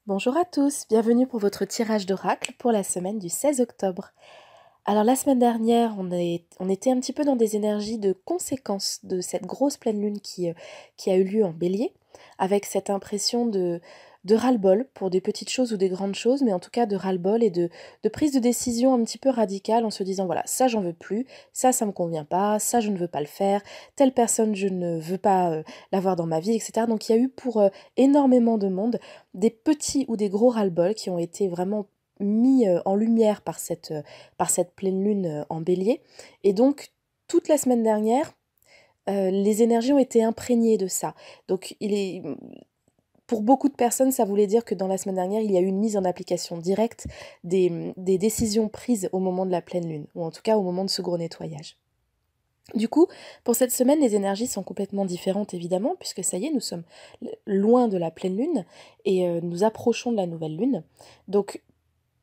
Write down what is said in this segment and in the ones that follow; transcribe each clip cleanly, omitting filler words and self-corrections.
Bonjour à tous, bienvenue pour votre tirage d'oracle pour la semaine du 16 octobre. Alors la semaine dernière, on était un petit peu dans des énergies de conséquences de cette grosse pleine lune qui a eu lieu en bélier, avec cette impression de ras-le-bol pour des petites choses ou des grandes choses, mais en tout cas de ras-le-bol et de prise de décision un petit peu radicale en se disant voilà, ça j'en veux plus, ça me convient pas, ça je ne veux pas le faire, telle personne je ne veux pas l'avoir dans ma vie, etc. Donc il y a eu pour énormément de monde des petits ou des gros ras-le-bol qui ont été vraiment mis en lumière par cette pleine lune en bélier. Et donc, toute la semaine dernière, les énergies ont été imprégnées de ça. Donc, pour beaucoup de personnes, ça voulait dire que dans la semaine dernière, il y a eu une mise en application directe des décisions prises au moment de la pleine lune, ou en tout cas au moment de ce gros nettoyage. Du coup, pour cette semaine, les énergies sont complètement différentes, évidemment, puisque ça y est, nous sommes loin de la pleine lune et nous approchons de la nouvelle lune. Donc,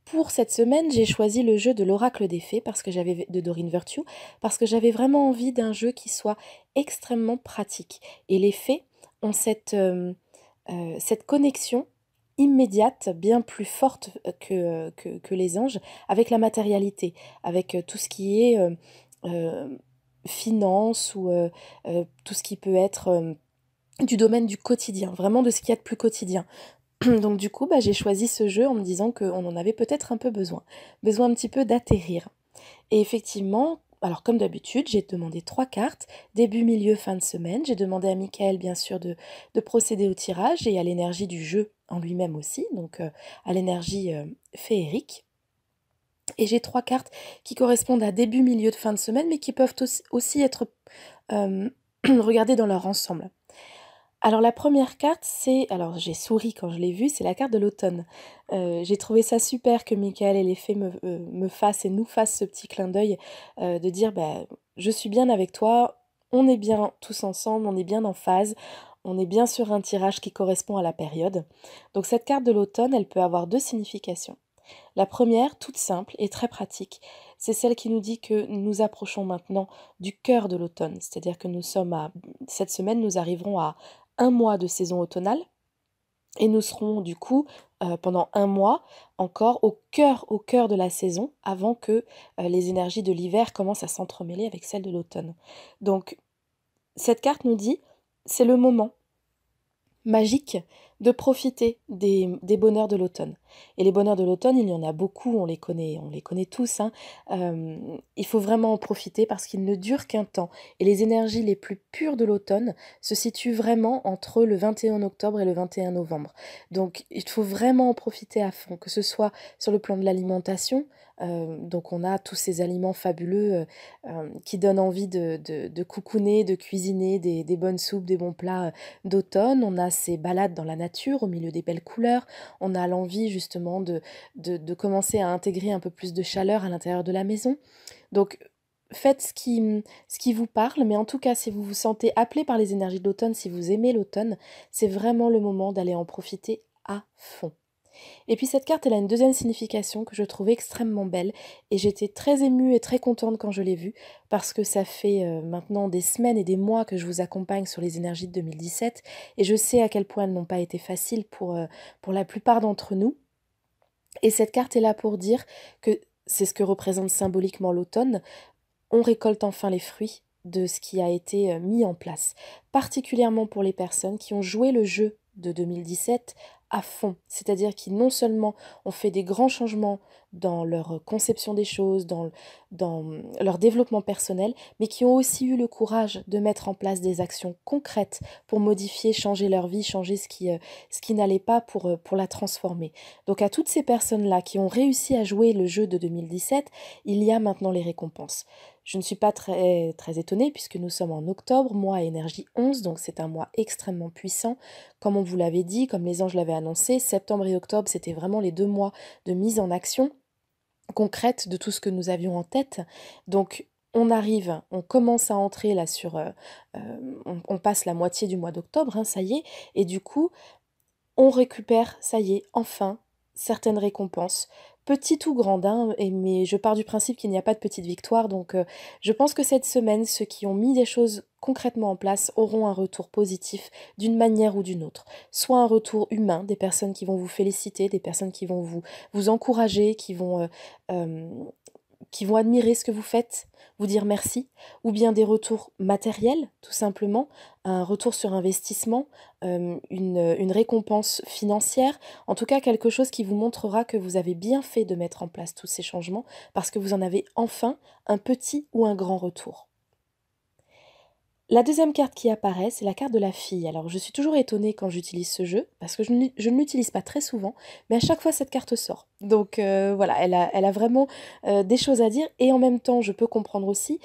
pour cette semaine, j'ai choisi le jeu de l'oracle des fées de Doreen Virtue parce que j'avais vraiment envie d'un jeu qui soit extrêmement pratique. Et les fées ont cette connexion immédiate, bien plus forte que les anges, avec la matérialité, avec tout ce qui est euh, finance ou tout ce qui peut être du domaine du quotidien, vraiment de ce qu'il y a de plus quotidien. Donc du coup, j'ai choisi ce jeu en me disant qu'on en avait peut-être un peu besoin un petit peu d'atterrir. Et effectivement, alors comme d'habitude, j'ai demandé 3 cartes, début, milieu, fin de semaine. J'ai demandé à Michael, bien sûr, de procéder au tirage et à l'énergie du jeu en lui-même aussi, donc à l'énergie féerique. Et j'ai 3 cartes qui correspondent à début, milieu de fin de semaine, mais qui peuvent aussi être regardées dans leur ensemble. Alors la première carte, alors j'ai souri quand je l'ai vue, c'est la carte de l'automne. J'ai trouvé ça super que Michael et les fées me fassent et nous fassent ce petit clin d'œil de dire je suis bien avec toi, on est bien tous ensemble, on est bien en phase, on est bien sur un tirage qui correspond à la période. Donc cette carte de l'automne, elle peut avoir 2 significations. La première, toute simple et très pratique, c'est celle qui nous dit que nous approchons maintenant du cœur de l'automne, c'est-à-dire que cette semaine, nous arriverons à un mois de saison automnale et nous serons du coup pendant un mois encore au cœur de la saison avant que les énergies de l'hiver commencent à s'entremêler avec celles de l'automne. Donc cette carte nous dit c'est le moment magique de profiter des bonheurs de l'automne. Et les bonheurs de l'automne, il y en a beaucoup, on les connaît tous, hein. Il faut vraiment en profiter parce qu'ils ne durent qu'un temps. Et les énergies les plus pures de l'automne se situent vraiment entre le 21 octobre et le 21 novembre. Donc il faut vraiment en profiter à fond, que ce soit sur le plan de l'alimentation. Donc on a tous ces aliments fabuleux qui donnent envie de coucouner, de cuisiner des bonnes soupes, des bons plats d'automne, on a ces balades dans la nature au milieu des belles couleurs, on a l'envie justement de commencer à intégrer un peu plus de chaleur à l'intérieur de la maison. Donc faites ce qui vous parle, mais en tout cas si vous vous sentez appelé par les énergies de l'automne, si vous aimez l'automne, c'est vraiment le moment d'aller en profiter à fond. Et puis cette carte, elle a une deuxième signification que je trouve extrêmement belle et j'étais très émue et très contente quand je l'ai vue parce que ça fait maintenant des semaines et des mois que je vous accompagne sur les énergies de 2017 et je sais à quel point elles n'ont pas été faciles pour la plupart d'entre nous. Et cette carte est là pour dire que c'est ce que représente symboliquement l'automne, on récolte enfin les fruits de ce qui a été mis en place, particulièrement pour les personnes qui ont joué le jeu de 2017 à fond, c'est-à-dire qui non seulement ont fait des grands changements dans leur conception des choses, dans leur développement personnel, mais qui ont aussi eu le courage de mettre en place des actions concrètes pour modifier, changer leur vie, changer ce qui n'allait pas pour la transformer. Donc à toutes ces personnes-là qui ont réussi à jouer le jeu de 2017, il y a maintenant les récompenses. Je ne suis pas très étonnée puisque nous sommes en octobre, mois énergie 11, donc c'est un mois extrêmement puissant. Comme on vous l'avait dit, comme les anges l'avaient annoncé, septembre et octobre, c'était vraiment les 2 mois de mise en action concrète de tout ce que nous avions en tête. Donc on commence à entrer là on passe la moitié du mois d'octobre, hein, ça y est, et du coup, on récupère, ça y est, enfin, certaines récompenses, petites ou grandes, hein, mais je pars du principe qu'il n'y a pas de petite victoire, donc je pense que cette semaine, ceux qui ont mis des choses concrètement en place auront un retour positif d'une manière ou d'une autre. Soit un retour humain, des personnes qui vont vous féliciter, des personnes qui vont vous encourager, euh, qui vont admirer ce que vous faites, vous dire merci, ou bien des retours matériels, tout simplement, un retour sur investissement, une récompense financière, en tout cas quelque chose qui vous montrera que vous avez bien fait de mettre en place tous ces changements, parce que vous en avez enfin un petit ou un grand retour. La deuxième carte qui apparaît, c'est la carte de la fille. Alors je suis toujours étonnée quand j'utilise ce jeu, parce que je ne l'utilise pas très souvent, mais à chaque fois cette carte sort. Donc voilà, elle a vraiment des choses à dire, et en même temps je peux comprendre aussi,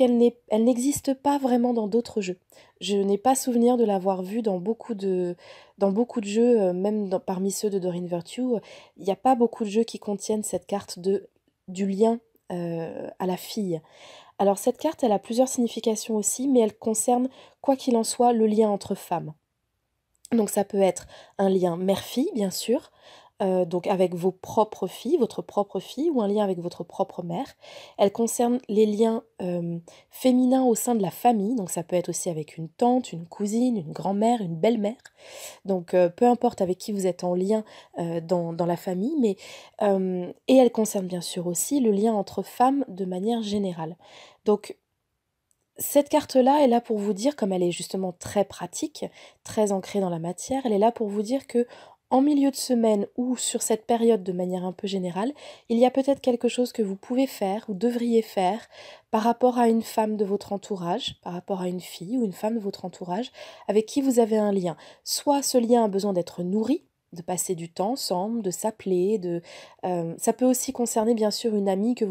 elle n'existe pas vraiment dans d'autres jeux. Je n'ai pas souvenir de l'avoir vue dans beaucoup de jeux, parmi ceux de Doreen Virtue. Il n'y a pas beaucoup de jeux qui contiennent cette carte du lien à la fille. Alors cette carte, elle a plusieurs significations aussi, mais elle concerne, quoi qu'il en soit, le lien entre femmes. Donc ça peut être un lien mère-fille, bien sûr, donc avec vos propres filles, votre propre fille, ou un lien avec votre propre mère. Elle concerne les liens féminins au sein de la famille, donc ça peut être aussi avec une tante, une cousine, une grand-mère, une belle-mère. Donc peu importe avec qui vous êtes en lien dans la famille, et elle concerne bien sûr aussi le lien entre femmes de manière générale. Donc cette carte-là est là pour vous dire, comme elle est justement très pratique, très ancrée dans la matière, elle est là pour vous dire que en milieu de semaine ou sur cette période de manière un peu générale, il y a peut-être quelque chose que vous pouvez faire ou devriez faire par rapport à une femme de votre entourage, par rapport à une fille ou une femme de votre entourage avec qui vous avez un lien. Soit ce lien a besoin d'être nourri, de passer du temps ensemble, de s'appeler, ça peut aussi concerner bien sûr une amie qui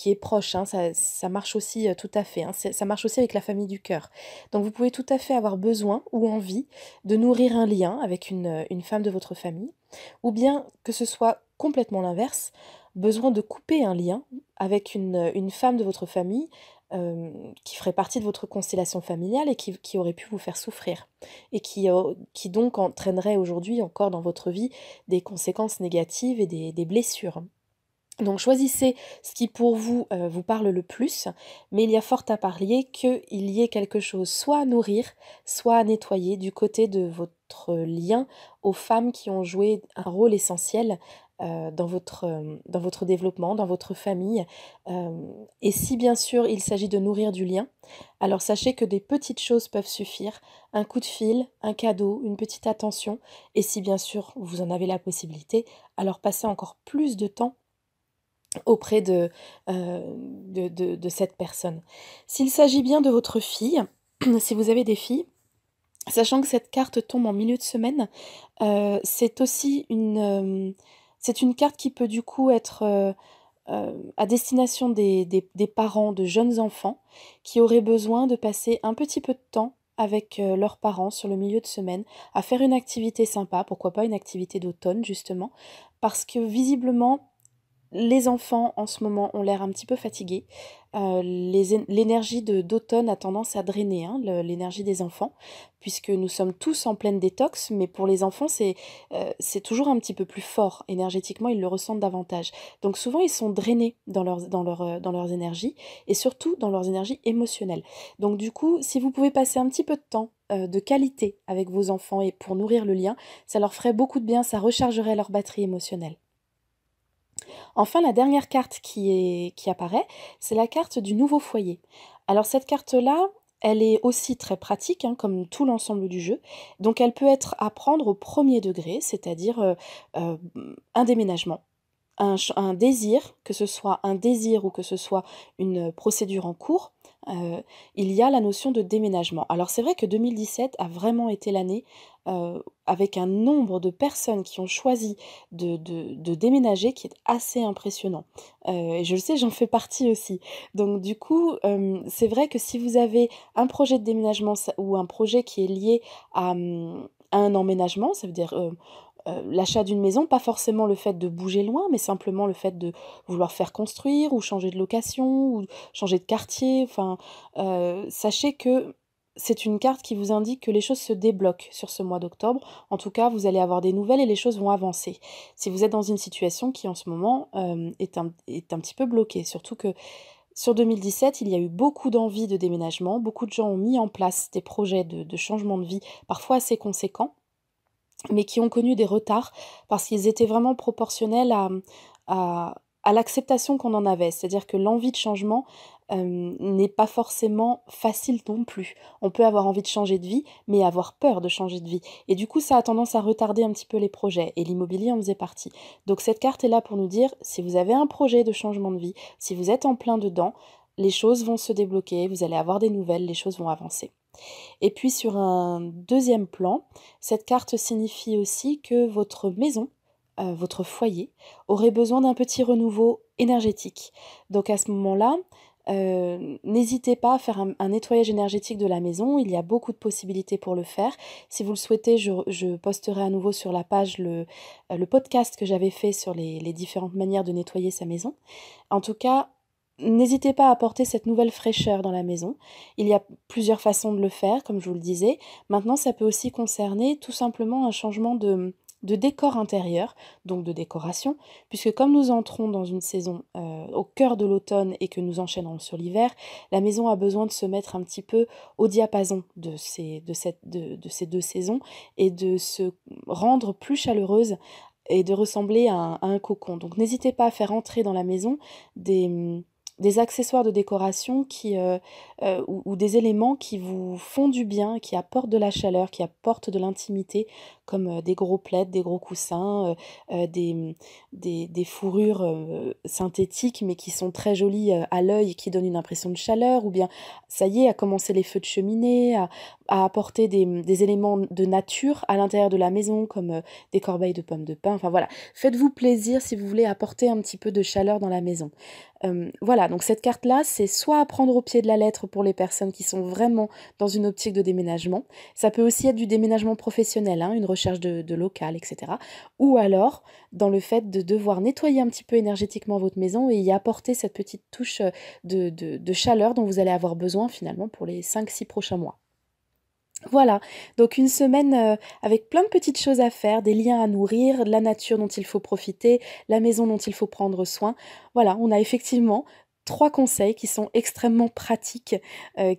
est proche, hein, ça marche aussi tout à fait, hein, ça marche aussi avec la famille du cœur. Donc vous pouvez tout à fait avoir besoin ou envie de nourrir un lien avec une femme de votre famille, ou bien que ce soit complètement l'inverse, besoin de couper un lien avec une femme de votre famille qui ferait partie de votre constellation familiale et qui aurait pu vous faire souffrir, et qui donc entraînerait aujourd'hui encore dans votre vie des conséquences négatives et des blessures. Donc choisissez ce qui pour vous vous parle le plus, mais il y a fort à parier qu'il y ait quelque chose soit à nourrir, soit à nettoyer du côté de votre lien aux femmes qui ont joué un rôle essentiel dans votre développement, dans votre famille. Et si bien sûr il s'agit de nourrir du lien, alors sachez que des petites choses peuvent suffire, un coup de fil, un cadeau, une petite attention, et si bien sûr vous en avez la possibilité, alors passez encore plus de temps auprès de cette personne. S'il s'agit bien de votre fille, si vous avez des filles, sachant que cette carte tombe en milieu de semaine, c'est aussi c'est une carte qui peut du coup être à destination des parents de jeunes enfants qui auraient besoin de passer un petit peu de temps avec leurs parents sur le milieu de semaine, à faire une activité sympa, pourquoi pas une activité d'automne justement, parce que visiblement les enfants, en ce moment, ont l'air un petit peu fatigués. L'énergie d'automne a tendance à drainer, hein, l'énergie des enfants, puisque nous sommes tous en pleine détox, mais pour les enfants, c'est toujours un petit peu plus fort. Énergétiquement, ils le ressentent davantage. Donc souvent, ils sont drainés dans leurs énergies, et surtout dans leurs énergies émotionnelles. Donc du coup, si vous pouvez passer un petit peu de temps de qualité avec vos enfants et pour nourrir le lien, ça leur ferait beaucoup de bien, ça rechargerait leur batterie émotionnelle. Enfin, la dernière carte qui apparaît, c'est la carte du nouveau foyer. Alors cette carte-là, elle est aussi très pratique, hein, comme tout l'ensemble du jeu. Donc elle peut être à prendre au premier degré, c'est-à-dire euh, un déménagement, un désir, que ce soit un désir ou que ce soit une procédure en cours. Il y a la notion de déménagement. Alors c'est vrai que 2017 a vraiment été l'année avec un nombre de personnes qui ont choisi de déménager qui est assez impressionnant. Et je le sais, j'en fais partie aussi. Donc du coup, c'est vrai que si vous avez un projet de déménagement ou un projet qui est lié à un emménagement, ça veut dire l'achat d'une maison, pas forcément le fait de bouger loin, mais simplement le fait de vouloir faire construire ou changer de location ou changer de quartier. Enfin, sachez que c'est une carte qui vous indique que les choses se débloquent sur ce mois d'octobre. En tout cas, vous allez avoir des nouvelles et les choses vont avancer. Si vous êtes dans une situation qui en ce moment est un petit peu bloquée, surtout que sur 2017, il y a eu beaucoup d'envie de déménagement, beaucoup de gens ont mis en place des projets de changement de vie, parfois assez conséquents, mais qui ont connu des retards parce qu'ils étaient vraiment proportionnels à l'acceptation qu'on en avait. C'est-à-dire que l'envie de changement n'est pas forcément facile non plus. On peut avoir envie de changer de vie, mais avoir peur de changer de vie. Et du coup, ça a tendance à retarder un petit peu les projets, et l'immobilier en faisait partie. Donc cette carte est là pour nous dire, si vous avez un projet de changement de vie, si vous êtes en plein dedans, les choses vont se débloquer, vous allez avoir des nouvelles, les choses vont avancer. Et puis sur un deuxième plan, cette carte signifie aussi que votre maison, votre foyer, aurait besoin d'un petit renouveau énergétique. Donc à ce moment-là, n'hésitez pas à faire un nettoyage énergétique de la maison, il y a beaucoup de possibilités pour le faire. Si vous le souhaitez, je posterai à nouveau sur la page le podcast que j'avais fait sur les différentes manières de nettoyer sa maison. En tout cas, n'hésitez pas à apporter cette nouvelle fraîcheur dans la maison. Il y a plusieurs façons de le faire, comme je vous le disais. Maintenant, ça peut aussi concerner tout simplement un changement de décor intérieur, donc de décoration, puisque comme nous entrons dans une saison au cœur de l'automne et que nous enchaînons sur l'hiver, la maison a besoin de se mettre un petit peu au diapason de ces deux saisons et de se rendre plus chaleureuse et de ressembler à un cocon. Donc n'hésitez pas à faire entrer dans la maison des accessoires de décoration ou des éléments qui vous font du bien, qui apportent de la chaleur, qui apportent de l'intimité, comme des gros plaids, des gros coussins, des fourrures synthétiques, mais qui sont très jolies à l'œil et qui donnent une impression de chaleur, ou bien, ça y est, à commencer les feux de cheminée, à apporter des éléments de nature à l'intérieur de la maison, comme des corbeilles de pommes de pin. Enfin voilà, faites-vous plaisir si vous voulez apporter un petit peu de chaleur dans la maison. Voilà, donc cette carte-là, c'est soit à prendre au pied de la lettre pour les personnes qui sont vraiment dans une optique de déménagement. Ça peut aussi être du déménagement professionnel, hein, une recherche de local, etc. Ou alors dans le fait de devoir nettoyer un petit peu énergétiquement votre maison et y apporter cette petite touche de chaleur dont vous allez avoir besoin finalement pour les 5-6 prochains mois. Voilà, donc une semaine avec plein de petites choses à faire, des liens à nourrir, la nature dont il faut profiter, la maison dont il faut prendre soin. Voilà, on a effectivement 3 conseils qui sont extrêmement pratiques,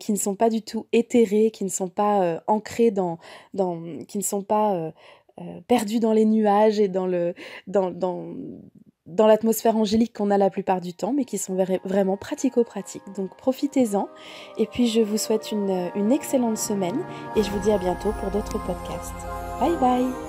qui ne sont pas du tout éthérés, qui ne sont pas ancrés qui ne sont pas perdus dans les nuages et dans, dans, dans l'atmosphère angélique qu'on a la plupart du temps, mais qui sont vraiment pratico-pratiques. Donc profitez-en, et puis je vous souhaite une excellente semaine, et je vous dis à bientôt pour d'autres podcasts. Bye bye!